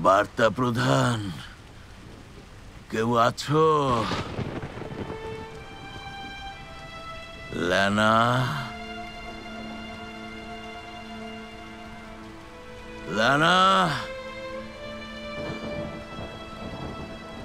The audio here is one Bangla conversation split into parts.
বার্তা প্রধান, কেউ আছো? লেনা, লেনা,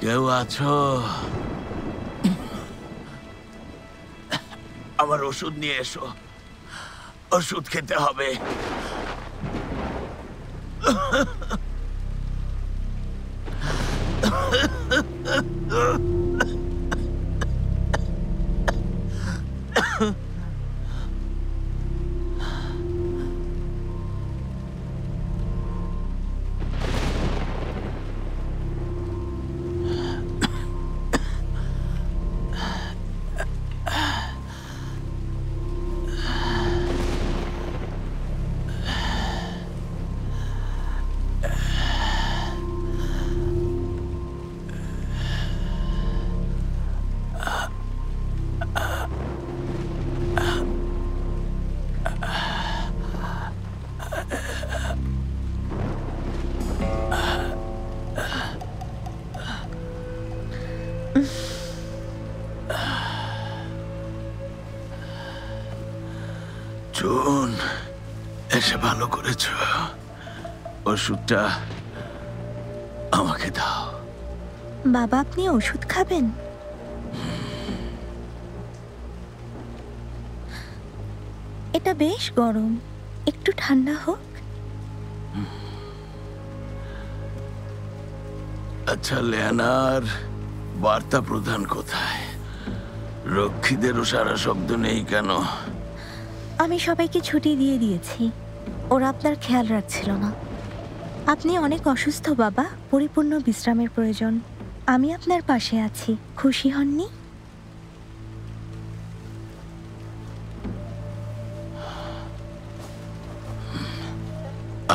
কেউ আছো? আমার ওষুধ নিয়ে এসো, ওষুধ খেতে হবে। জুন, এসে ভালো করেছ। ওষুধটা আমাকে দাও। বাবা, আপনি ওষুধ খাবেন? এটা বেশ গরম, একটু ঠান্ডা হোক। আচ্ছা, লেনার বার্তা প্রধান কোথায়? রক্ষীদেরও সারা শব্দ নেই কেন? আমি সবাইকে ছুটি দিয়ে দিয়েছি, ওরা আপনার খেয়াল রাখছিল না। আপনি অনেক অসুস্থ বাবা, পরিপূর্ণ বিশ্রামের প্রয়োজন। আমি আপনার পাশে আছি, খুশি হননি?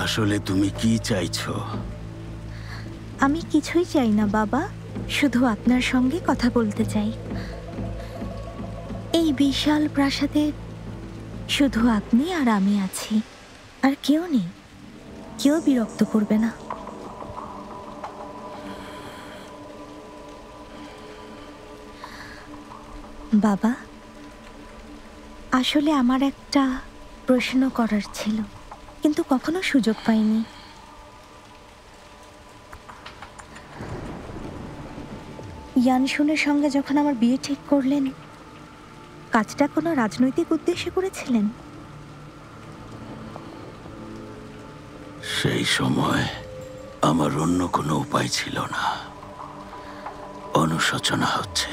আসলে তুমি কি চাইছো? আমি কিছুই চাই না বাবা, শুধু আপনার সঙ্গে কথা বলতে চাই। এই বিশাল প্রাসাদে শুধু আপনি আর আমি আছি, আর কেউ নেই। কেউ বিরক্ত করবে না। বাবা, আসলে আমার একটা প্রশ্ন করার ছিল, কিন্তু কখনো সুযোগ পাইনি। ইয়ানশুনের সঙ্গে যখন আমার বিয়ে ঠিক করলেন, কাজটা কোনো রাজনৈতিক উদ্দেশ্যে করেছিলেন? সেই সময় আমার অন্য কোনো উপায় ছিল না। অনুশোচনা হচ্ছে,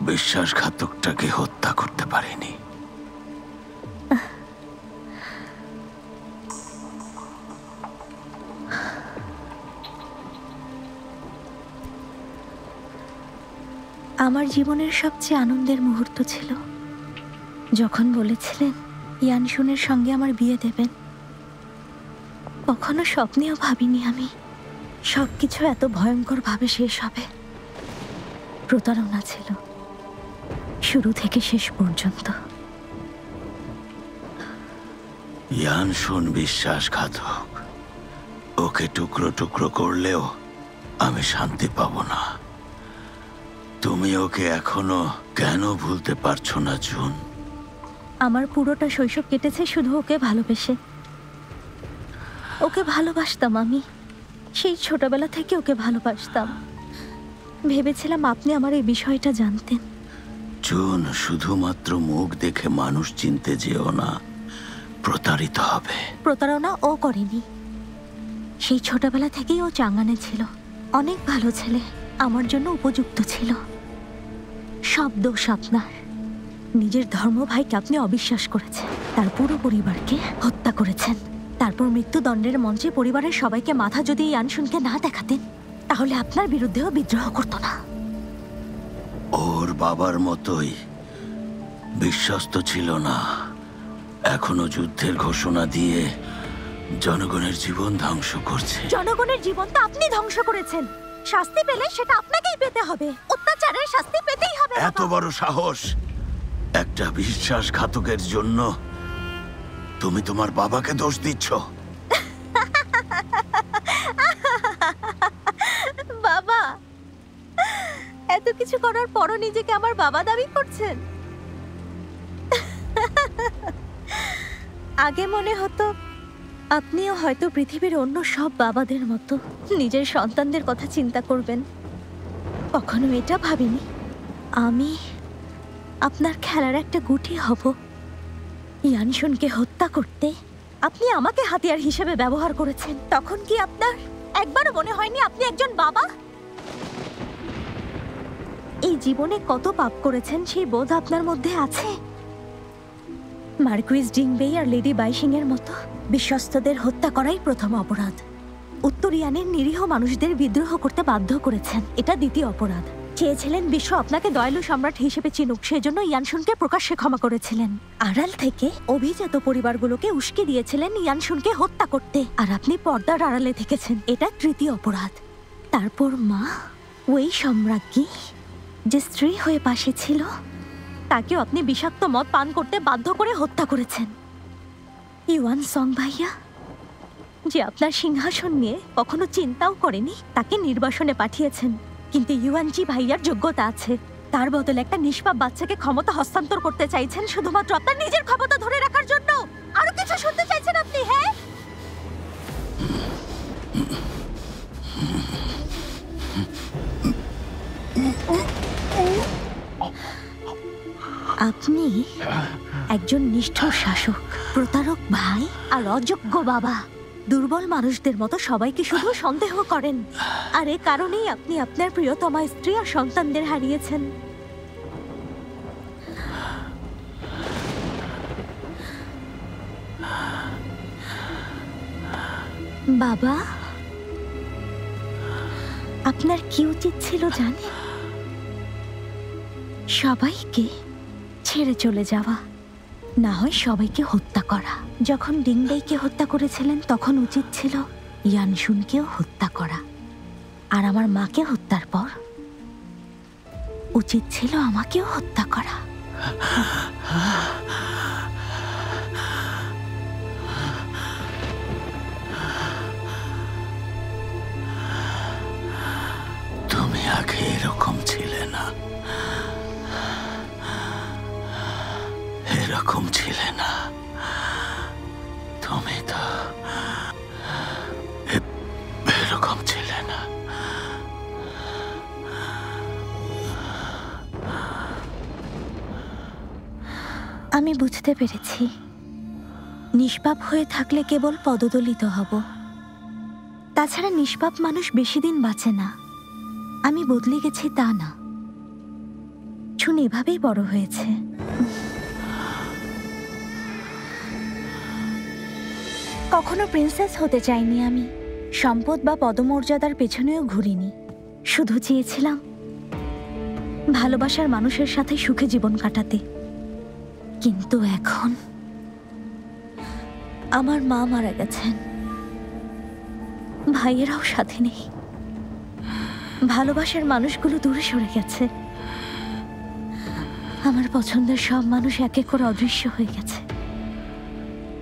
বিশ্বাসঘাতকটাকে হত্যা করতে পারিনি। আমার জীবনের সবচেয়ে আনন্দের মুহূর্ত ছিল যখন বলেছিলেন ইয়ানশুনের সঙ্গে আমার বিয়ে দেবেন। কখনো স্বপ্নেও ভাবিনি আমি সবকিছু এত ভয়ঙ্করভাবে শেষ হবে। প্রতারণা ছিল শুরু থেকে শেষ পর্যন্ত। ইয়ানশুন বিশ্বাসঘাতক। ওকে টুকরো টুকরো করলেও আমি শান্তি পাবো না। তুমি ওকে এখনো কেন ভুলতে পারছো না জুন? আমার পুরোটা শৈশব কেটেছে শুধু ওকে ভালোবেসে। ওকে ভালোবাসতাম আমি, সেই ছোটবেলা থেকে ওকে ভালোবাসতাম। ভেবেছিলাম আপনি আমার এই বিষয়টা জানতেন। জুন, শুধুমাত্র মুখ দেখে মানুষ চিনতে যেও না, প্রতারিত হবে। প্রতারণা ও করেনি। সেই ছোটবেলা থেকেই ও চাঙ্গানে ছিল, অনেক ভালো ছেলে, আমার জন্য উপযুক্ত ছিল। সব দোষ আপনার। নিজের ধর্মভাইকে আপনি অবিশ্বাস করেছেন, তার পুরো পরিবারকে হত্যা করেছেন। তারপর মৃত্যুদণ্ডের মঞ্চে পরিবারের সবাইকে মাথা যদি ইয়ানশুনকে না দেখাতেন, তাহলে আপনার বিরুদ্ধেও বিদ্রোহ করতো না। ওর বাবার মতোই বিশ্বস্ত ছিল না। এখনো যুদ্ধের ঘোষণা দিয়ে জনগণের জীবন ধ্বংস করছে। জনগণের জীবন তো আপনি ধ্বংস করেছেন। শাস্তি পেলে সেটা আপনাকেই পেতে হবে। অত্যাচারের শাস্তি পেতেই হবে। এত বড় সাহস! একটা বিশ্বাসঘাতকের জন্য তুমি তোমার বাবাকে দোষ দিচ্ছ। বাবা, এত কিছু করার পরও নিজেকে আমার বাবা দাবি করছেন? আগে মনে হতো আপনিও হয়তো পৃথিবীর অন্য সব বাবাদের মতো নিজের সন্তানদের কথা চিন্তা করবেন। কখনো এটা ভাবিনি আমি আপনার খেলার একটা গুটি হব। ইয়ানশুনকে হত্যা করতে আপনি আমাকে হাতিয়ার হিসেবে ব্যবহার করেছেন। তখন কি আপনার একবারও মনে হয়নি আপনি একজন বাবা? এই জীবনে কত পাপ করেছেন সেই বোধ আপনার মধ্যে আছে? মার্কুইস ডিংবেই আর লেডি বাইশিং এর মতো বিশ্বস্তদের হত্যা করাই প্রথম অপরাধ। উত্তরিয়ানের নিরীহ মানুষদের বিদ্রোহ করতে বাধ্য করেছেন, এটা দ্বিতীয় অপরাধ। চেয়েছিলেন বিশ্ব আপনাকে দয়ালু সম্রাট হিসেবে চিনুক, সেজন্য ইয়ানশুনকে প্রকাশ্যে ক্ষমা করেছিলেন। আড়াল থেকে অভিজাত পরিবারগুলোকে উস্কে দিয়েছিলেন ইয়ানশুনকে হত্যা করতে, আর আপনি পর্দার আড়ালে থেকেছেন, এটা তৃতীয় অপরাধ। তারপর মা, ওই সম্রাজ্ঞী যে স্ত্রী হয়ে পাশে ছিল, তাকেও আপনি বিষাক্ত মদ পান করতে বাধ্য করে হত্যা করেছেন। ইউয়ান সং ভাইয়া, যে আপনার সিংহাসন নিয়ে কখনো চিন্তাও করেনি, তাকে নির্বাসনে পাঠিয়েছেন। কিন্তু ইউয়ানজি ভাইয়ার যোগ্যতা আছে, তার বদলে একটা নিষ্পাপ বাচ্চাকে ক্ষমতা হস্তান্তর করতে চাইছেন শুধুমাত্র আপনার নিজের ক্ষমতা ধরে রাখার জন্য। আরো কিছু শুনতে চাইছেন আপনি? হ্যাঁ, আপনি একজন নিষ্ঠুর শাসক, প্রতারক ভাই আর অযোগ্য বাবা। দুর্বল মানুষদের মতো সবাইকে শুধু সন্দেহ করেন, আর এ কারণেই আপনি আপনার প্রিয়তমা স্ত্রী আর সন্তানদের হারিয়েছেন। বাবা, আপনার কি উচিত ছিল জানেন? সবাইকে ছেড়ে চলে যাওয়া, না হয় সবাইকে হত্যা করা। যখন ডিংবেইকে হত্যা করেছিলেন তখন উচিত ছিল ইয়ানশুনকেও হত্যা করা, আর আমার মাকে হত্যার পর উচিত ছিল আমাকেও হত্যা করা। তুমি আগে এরকম ছিলে না, এরকম ছিলে না। তুমি তো এরকম ছিলে না। আমি বুঝতে পেরেছি, নিষ্পাপ হয়ে থাকলে কেবল পদদলিত হব। তাছাড়া নিষ্পাপ মানুষ বেশি দিন বাঁচে না। আমি বদলে গেছি তা না, শুন এভাবেই বড় হয়েছে। কখনো প্রিন্সেস হতে চাইনি আমি, সম্পদ বা পদমর্যাদার পেছনেও ঘুরিনি। শুধু চেয়েছিলাম ভালোবাসার মানুষের সাথে সুখে জীবন কাটাতে। কিন্তু এখন আমার মা মারা গেছেন, ভাইয়েরাও সাথে নেই, ভালোবাসার মানুষগুলো দূরে সরে গেছে। আমার পছন্দের সব মানুষ এক এক করে অদৃশ্য হয়ে গেছে।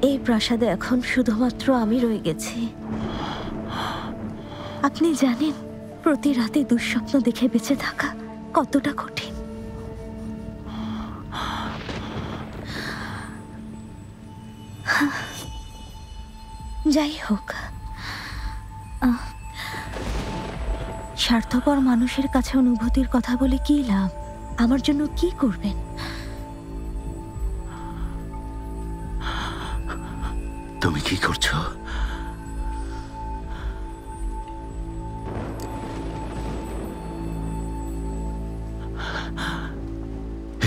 এই প্রাসাদে এখন শুধুমাত্র আমি রয়ে গেছি। আপনি জানেন প্রতি রাতে দুঃস্বপ্ন দেখে বেঁচে থাকা কতটা কঠিন। যাই হোক, স্বার্থপর মানুষের কাছে অনুভূতির কথা বলে কি লাভ? আমার জন্য কি করবেন? তুমি কি করছো?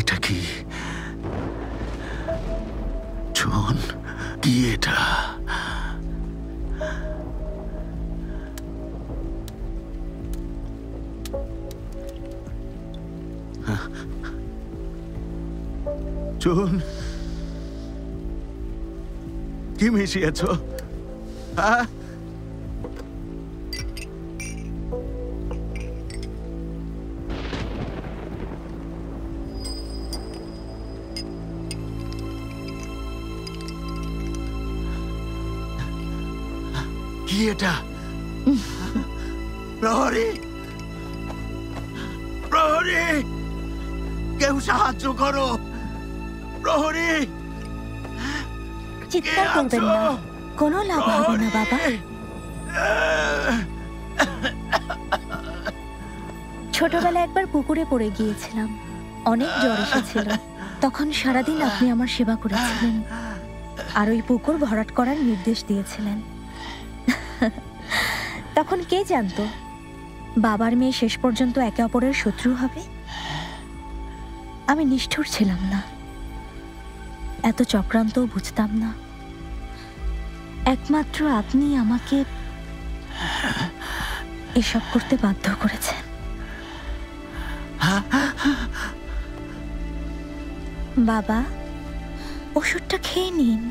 এটা কি জন? কি এটা? জন, কি মিশিয়েছ? হ্যাঁ, কি এটা? প্রহরী, প্রহরী, কেউ সাহায্য করো! প্রহরী, চিৎকার করবেন না, কোনো লাভ হবে না বাবা। ছোটবেলায় একবার পুকুরে পড়ে গিয়েছিলাম, অনেক জ্বর এসেছিল। তখন সারাদিন আপনি আমার সেবা করেছিলেন আর ওই পুকুর ভরাট করার নির্দেশ দিয়েছিলেন। তখন কে জানতো বাবার মেয়ে শেষ পর্যন্ত একে অপরের শত্রু হবে? আমি নিষ্ঠুর ছিলাম না, এত চক্রান্তও বুঝতাম না। একমাত্র আপনি আমাকে এসব করতে বাধ্য করেছেন। বাবা, ওষুধটা খেয়ে নিন।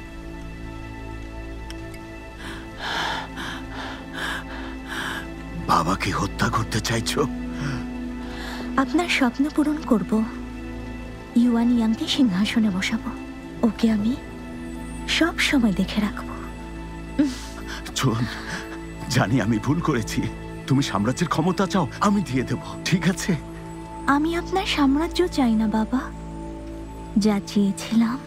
বাবাকে হত্যা করতে চাইছো? আপনার স্বপ্ন পূরণ করব, ইউয়ান ইয়াংকে সিংহাসনে বসাবো। ওকে আমি সব সময় দেখে রাখবো। চুন, জানি আমি ভুল করেছি। তুমি সাম্রাজ্যের ক্ষমতা চাও, আমি দিয়ে দেব, ঠিক আছে? আমি আপনার সাম্রাজ্য চাই না বাবা। যা চেয়েছিলাম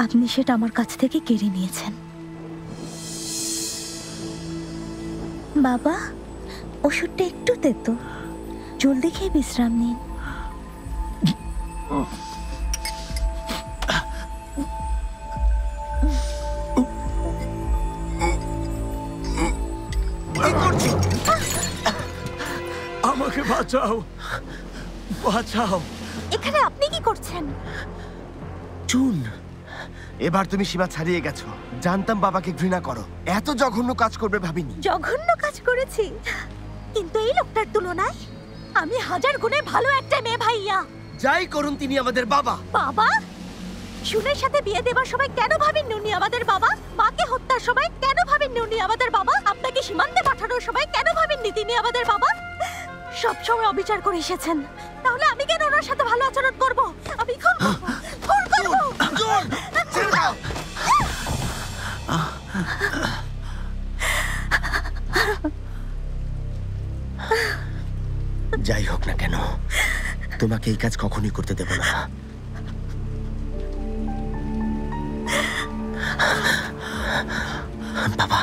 আপনি সেটা আমার কাছ থেকে কেড়ে নিয়েছেন। বাবা, ওষুধটা একটু তেতো, জলদি খেয়ে বিশ্রাম নিন। আমাকে বাঁচাও, বাঁচাও। এখানে আপনি কি করছেন? চুন, এবার তুমি সীমা ছাড়িয়ে গেছো। জানতাম বাবাকে ঘৃণা করো, এত জঘন্য কাজ করবে ভাবিনি। জঘন্য কাজ করেছি, কিন্তু এই লোকটার তুলনায় আমি হাজার গুণে ভালো একটা মেয়ে ভাইয়া। যাই করুন তিনি আমাদের বাবা। বাবা? শুনের সাথে বিয়ে দেবার সময় কেন ভাবেননি উনি আমাদের বাবা? মাকে হত্যার সময় কেন ভাবেননি উনি আমাদের বাবা? আপনাকে সীমান্তে পাঠানোর সময় কেন ভাবেননি তিনি আমাদের বাবা? সব সময় অবিচার করে এসেছেন, তাহলে আমি কেন ওনার সাথে ভালো আচরণ করব? আমি খুন করব, খুন করব। চুন, ছেড়ে দাও। যাই হোক না কেন, তোমাকে এই কাজ কখনোই করতে দেব না। বাবা,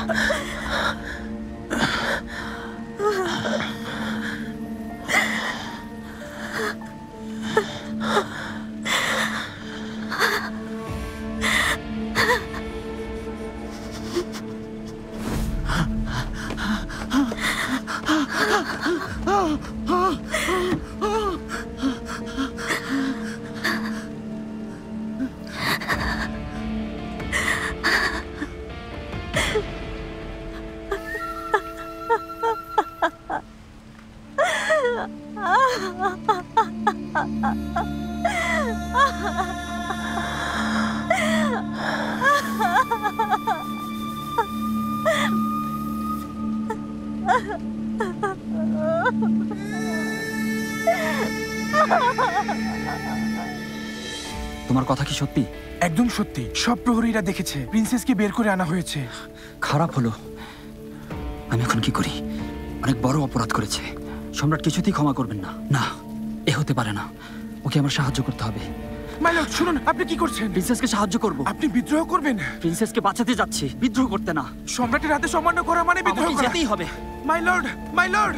তোমার কথা কি সত্যি? একদম সত্যি, সব প্রহরীরা দেখেছে প্রিন্সেসকে বের করে আনা হয়েছে। খারাপ হলো। আমি এখন কি করি? অনেক বড় অপরাধ করেছে, সম্রাট কিছুতেই ক্ষমা করবেন না। না, এ হতে পারে না, ওকে আমার সাহায্য করতে হবে। মাই লর্ড, শুনুন, আপনি কি করছেন? প্রিন্সেসকে সাহায্য করব। আপনি বিদ্রোহ করবেন? প্রিন্সেসকে বাঁচাতে যাচ্ছি, বিদ্রোহ করতে না। সম্রাটের হাতে সম্মান করা মানে বিদ্রোহ আমাকে করা। যেতেই হবে। My lord, my lord.